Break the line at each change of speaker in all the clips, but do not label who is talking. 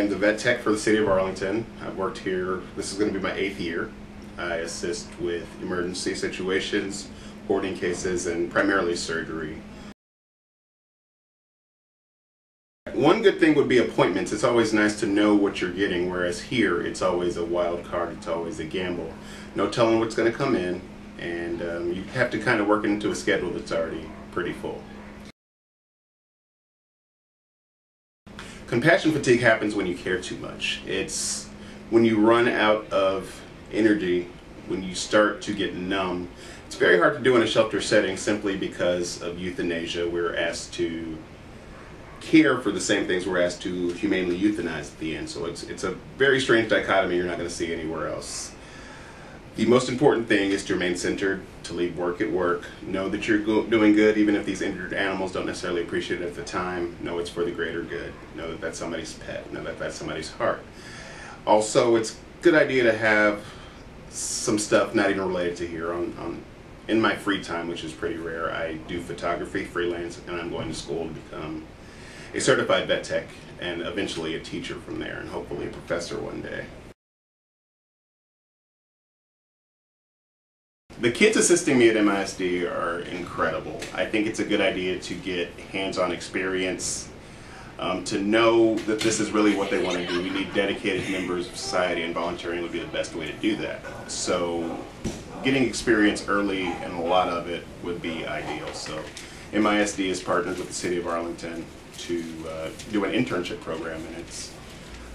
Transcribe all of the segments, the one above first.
am the vet tech for the City of Arlington. I've worked here, this is going to be my 8th year. I assist with emergency situations, hoarding cases, and primarily surgery. One good thing would be appointments. It's always nice to know what you're getting, whereas here it's always a wild card, it's always a gamble. No telling what's going to come in, and you have to kind of work into a schedule that's already pretty full. Compassion fatigue happens when you care too much. It's when you run out of energy, when you start to get numb. It's very hard to do in a shelter setting simply because of euthanasia. We're asked to care for the same things we're asked to humanely euthanize at the end. So it's a very strange dichotomy you're not going to see anywhere else. The most important thing is to remain centered, to leave work at work. Know that you're doing good even if these injured animals don't necessarily appreciate it at the time. Know it's for the greater good. Know that that's somebody's pet. Know that that's somebody's heart. Also, it's a good idea to have some stuff not even related to here. In my free time, which is pretty rare, I do photography, freelance, and I'm going to school to become a certified vet tech and eventually a teacher from there, and hopefully a professor one day. The kids assisting me at MISD are incredible. I think it's a good idea to get hands-on experience, to know that this is really what they want to do. We need dedicated members of society, and volunteering would be the best way to do that. So getting experience early, and a lot of it, would be ideal. So MISD is partnered with the City of Arlington to do an internship program, and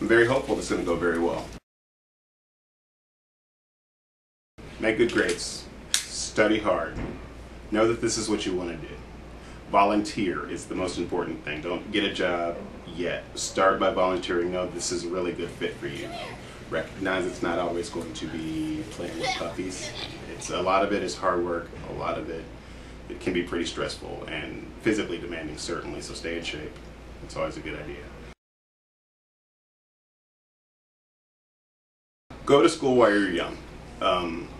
I'm very hopeful it's going to go very well. Make good grades. Study hard. Know that this is what you want to do. Volunteer is the most important thing. Don't get a job yet. Start by volunteering. Know this is a really good fit for you. Recognize it's not always going to be playing with puppies. A lot of it is hard work. A lot of it can be pretty stressful and physically demanding, certainly, so stay in shape. It's always a good idea. Go to school while you're young.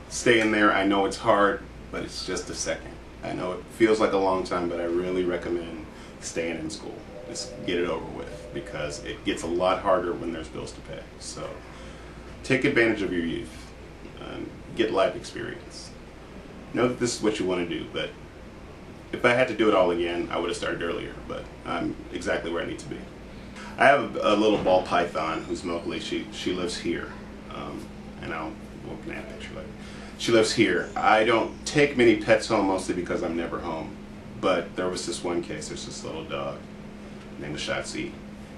Stay in there. I know it's hard, but it's just a second. I know it feels like a long time, but I really recommend staying in school. Just get it over with, because it gets a lot harder when there's bills to pay. So take advantage of your youth. Get life experience. Know that this is what you want to do, but if I had to do it all again, I would have started earlier, but I'm exactly where I need to be. I have a little ball python who's Mowgli. She lives here, and we'll get a picture later. She lives here. I don't take many pets home, mostly because I'm never home, but there was this one case. There's this little dog named Shotzi.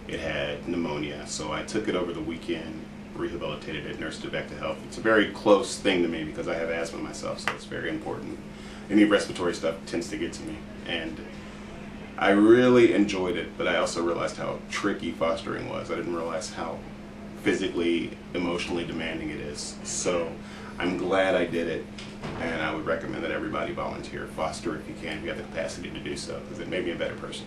It had pneumonia, so I took it over the weekend, rehabilitated it, nursed it back to health. It's a very close thing to me because I have asthma myself, so it's very important. Any respiratory stuff tends to get to me, and I really enjoyed it, but I also realized how tricky fostering was. I didn't realize how physically, emotionally demanding it is. So I'm glad I did it, and I would recommend that everybody volunteer. Foster if you can, if you have the capacity to do so, because it made me a better person.